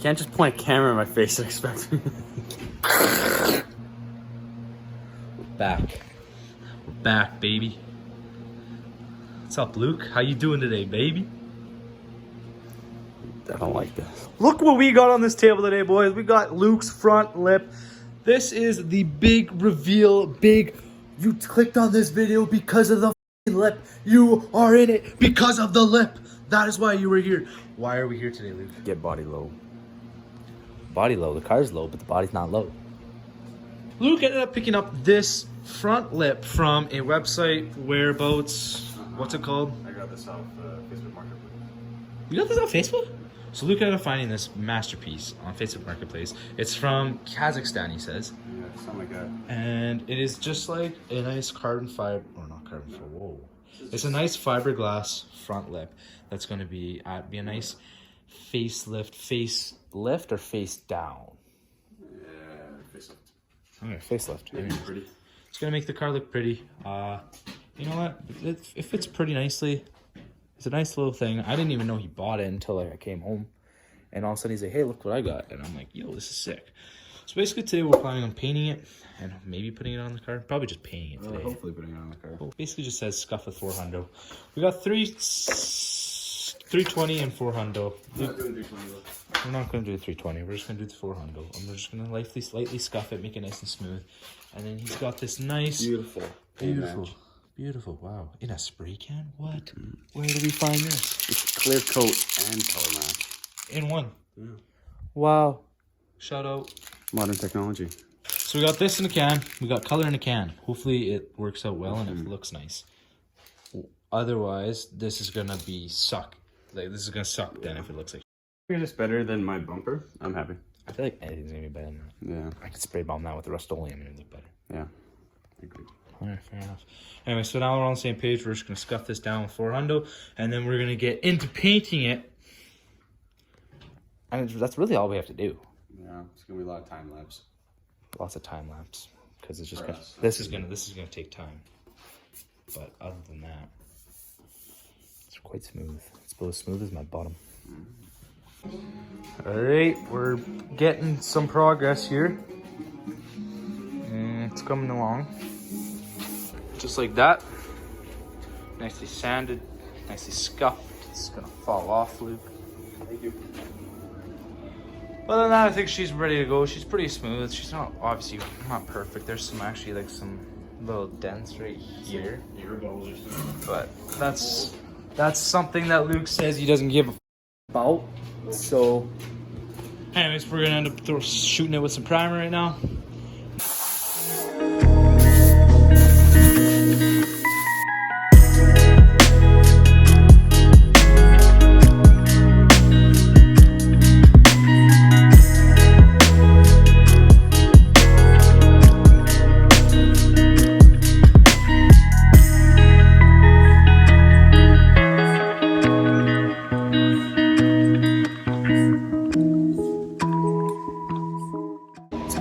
can't just point a camera in my face and expect me. We're back. We're back, baby. What's up, Luke? How you doing today, baby? I don't like this. Look what we got on this table today, boys. We got Luke's front lip. This is the big reveal. You clicked on this video because of the lip. You are in it because of the lip. That is why you were here. Why are we here today, Luke? Get body low. Body low. The car's low, but the body's not low. Luke ended up picking up this front lip from a website, whereabouts. What's it called? I got this off Facebook Marketplace. You got this on Facebook? So Luke ended up finding this masterpiece on Facebook Marketplace. It's from Kazakhstan, he says. Yeah, something like that. And it is just like a nice carbon fiber, or not carbon fiber, whoa. It's a nice fiberglass front lip that's going to be a nice facelift or face down? Yeah, facelift. Okay, facelift. Maybe pretty. It's going to make the car look pretty. You know what? It fits pretty nicely. It's a nice little thing. I didn't even know he bought it until I came home. And all of a sudden he's like, hey, look what I got. And I'm like, yo, this is sick. So basically today we're planning on painting it and maybe putting it on the car. Probably just painting it today. Hopefully putting it on the car. Well, basically just says scuff with 400. We got 320 and 400. I'm not doing 320 though. We're not going to do the 320. We're just going to do the 400. And we're just going to slightly scuff it, make it nice and smooth. And then he's got this nice... Beautiful, wow. In a spray can? What? Where do we find this? It's clear coat and color match. In one. Yeah. Wow. Shout out. Modern technology. So we got this in a can. We got color in a can. Hopefully it works out well and it looks nice. Otherwise, this is going to be suck. Like, this is going to suck then if it looks like... Is this better than my bumper? I'm happy. I feel like anything's going to be better than that. Yeah. I could spray bomb that with Rust-Oleum and it'd look better. Yeah. Agreed. Alright, fair enough. Anyway, so now we're on the same page. We're just going to scuff this down with 400 and then we're going to get into painting it. And that's really all we have to do. Yeah, it's gonna be a lot of time lapse. Lots of time lapse because it's just gonna, this is gonna take time. But other than that, it's quite smooth. It's about as smooth as my bottom. All right, we're getting some progress here. And it's coming along, just like that. Nicely sanded, nicely scuffed. It's gonna fall off, Luke. Thank you. Other than that, I think she's ready to go. She's pretty smooth. She's not, obviously, not perfect. There's some little dents right here. But that's something that Luke says he doesn't give a about. So, anyways, we're gonna end up shooting it with some primer right now.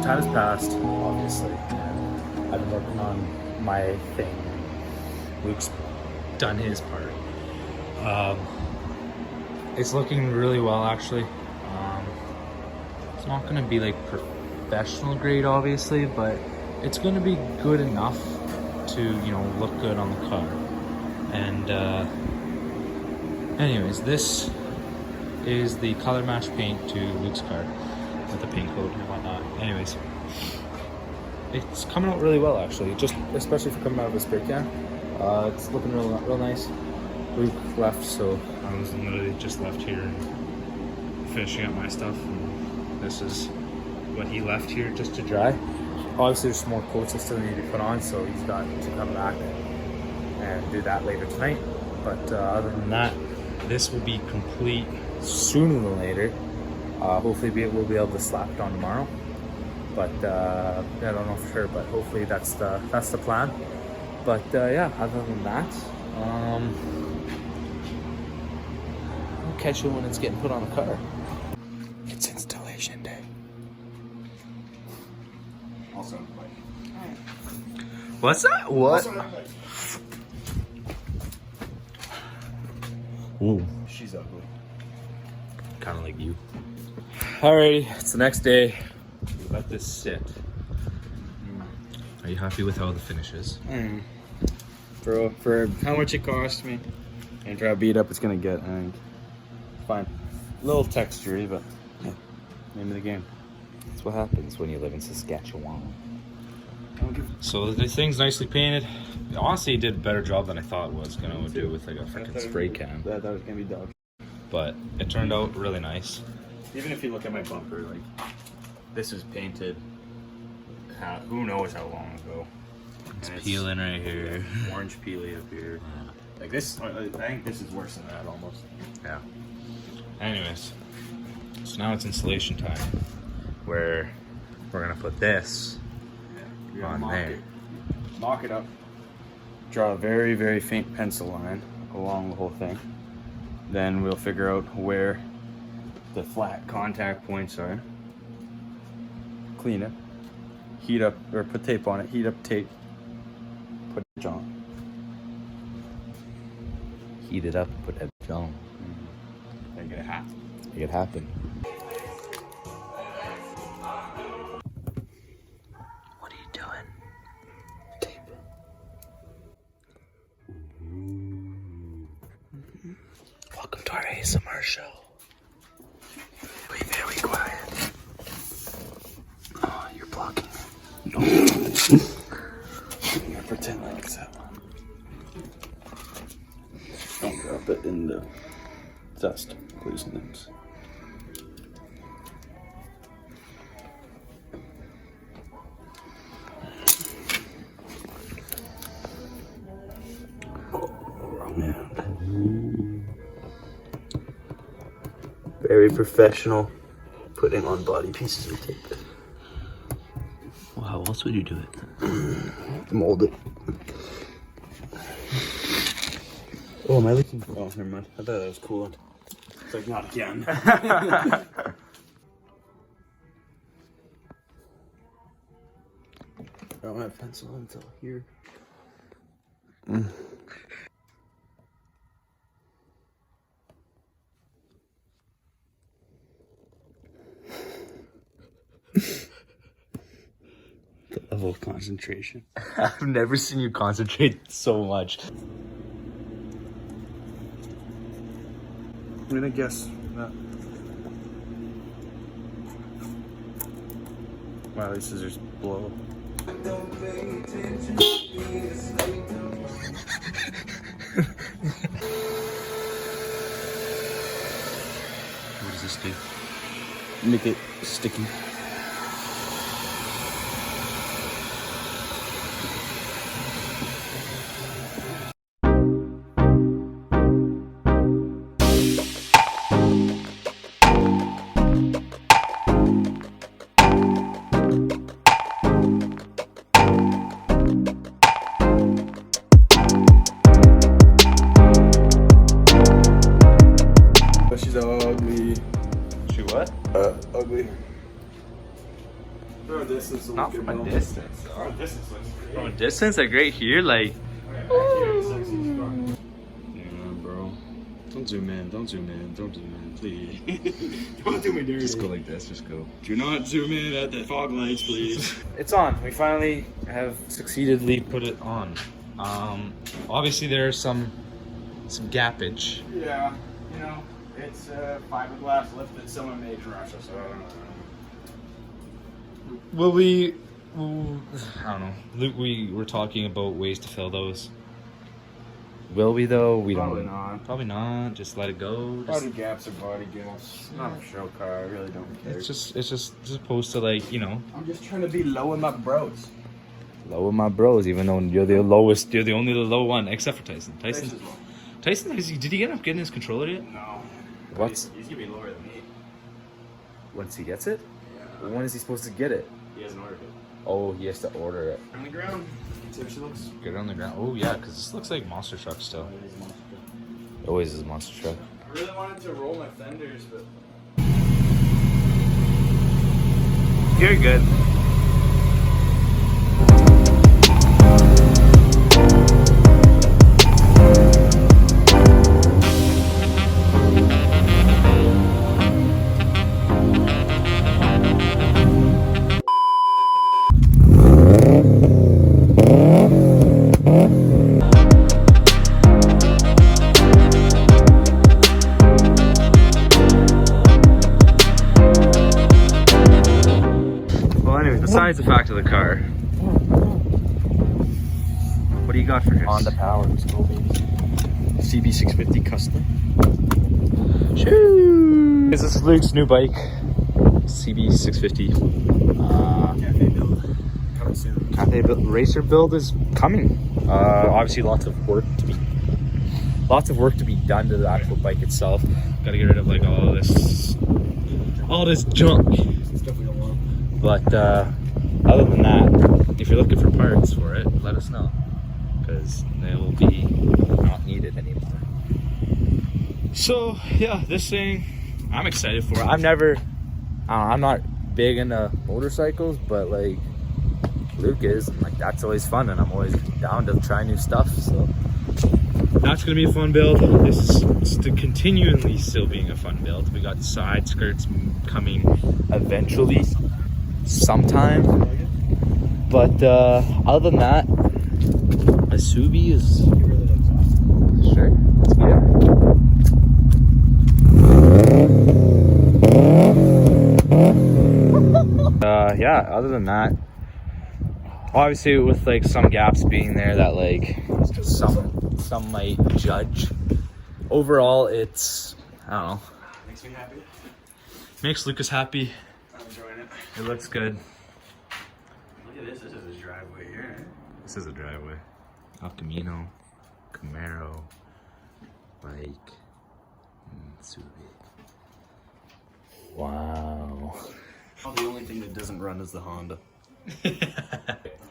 Time has passed, obviously, and I've been working on my thing. Luke's done his part. It's looking really well, actually. It's not going to be like professional grade, obviously, but it's going to be good enough to, you know, look good on the car. And anyways, this is the color match paint to Luke's car with the paint coat and whatnot. Anyways, it's coming out really well, actually, just especially for coming out of a spray can. It's looking real nice. Luke left, so I was literally just left here and finishing up my stuff. And this is what he left here just to dry. Obviously, there's some more coats I still need to put on, so he's got to come back and do that later tonight. But other than that, this will be complete sooner than later. Hopefully we'll be able to slap it on tomorrow, but I don't know for sure, but hopefully that's the plan. But yeah, other than that, I'll catch you when it's getting put on the car. It's installation day. Also, What's that? What? Ooh. she's ugly. kind of like you. Alrighty, it's the next day. Let this sit. Are you happy with how the finish is? For how much it cost me and for how beat up it's gonna get, I think. Fine. A little textury, but yeah, name of the game. That's what happens when you live in Saskatchewan. So the thing's nicely painted. Honestly, it did a better job than I thought it was gonna do with like a freaking spray can. I thought it was gonna be dog. But it turned out really nice. Even if you look at my bumper, like this is painted. Who knows how long ago? It's peeling right here. Orange peely up here. Like this, I think this is worse than that almost. Yeah. Anyways, so now it's installation time, where we're gonna put this on there. Mock it up. Draw a very, very faint pencil line along the whole thing. Then we'll figure out where the flat contact points are. Clean it. Heat up, or put tape on it. Heat up tape. Put it on. Heat it up, put it on. Make it happen. Make it happen. What are you doing? Tape. Welcome to our ASMR show. Be very quiet. Oh, you're blocking me. No. I'm gonna pretend like it's that one. Don't drop it in the dust, please, Nims. Oh, man. Very professional putting on body pieces of tape. Well, how else would you do it? Mold it. Oh, am I looking for? Oh, never mind. I thought that was coolant. It's like, not again. I don't have pencil until here. The level of concentration. I've never seen you concentrate so much. I'm gonna guess that. Wow, these scissors blow. What does this do? Make it sticky. She's ugly. She what? Ugly. From a distance, Not from a distance. From a distance, looks great. From a distance, like right here, like. Yeah, bro. Don't zoom in. Don't zoom in. Don't zoom in, please. Don't do me dirty. Just go like this. Just go. Do not zoom in at the fog lights, please. It's on. We finally have succeededly put it on. Obviously there's some gappage. Yeah, you know, it's fiberglass lift that someone made in Russia, so I don't know. Will we? I don't know. We were talking about ways to fill those. Will we though? We Probably don't. not. Probably not. Just let it go. Body gaps are body gaps. Not a show car. I really don't care. It's just supposed to, like, you know. I'm just trying to be low in my bros. Low with my bros, even though you're the lowest. You're the only low one, except for Tyson. This is low. Tyson, did he end up getting his controller yet? No. What's He's gonna be lower than me. once he gets it? Yeah. When is he supposed to get it? He hasn't ordered it. Oh, he has to order it. On the ground. See how she looks. Get it on the ground. Oh yeah, because this looks like monster truck still. It is a monster truck. Always is a monster truck. I really wanted to roll my fenders, but You're good. besides the fact of the car, what do you got for us? Honda Power, let's go, baby. CB650 custom. Shoo! This is Luke's new bike, CB650. Cafe build. Coming soon. Cafe build, racer build is coming. Obviously, lots of work to be done to the actual bike itself. Got to get rid of like all this junk. Stuff we don't want. But other than that, if you're looking for parts for it, let us know, because they will be not needed anymore. So yeah, this thing, I'm excited for it. I'm not big into motorcycles, but like Luke is, and like that's always fun, and I'm always down to try new stuff. So that's gonna be a fun build. This is continually still being a fun build. We got side skirts coming eventually, sometime. But other than that, a Subi is sure. Let's get it. Yeah, other than that, obviously with like some gaps being there that like some might judge, overall it's, I don't know, Makes me happy. makes Lucas happy. I'm enjoying it. It looks good. Look at this. This is his driveway here. This is a driveway. El Camino, Camaro, bike, Subi. Wow. The only thing that doesn't run is the Honda.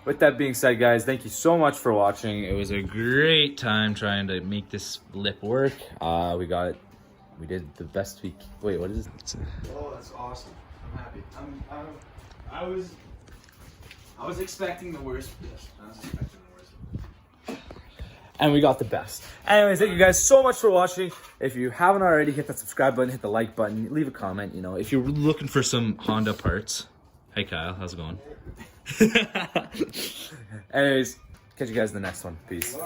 With that being said, guys, thank you so much for watching. It was a great time trying to make this lip work. We got it. We did the best we. Wait, what is it? Oh, that's awesome. I'm happy. I was expecting the worst for this. I was expecting the worst. And we got the best. Anyways, thank you guys so much for watching. If you haven't already, hit that subscribe button, hit the like button, leave a comment. You know, if you're looking for some Honda parts. Hey Kyle, how's it going? Anyways, catch you guys in the next one. Peace.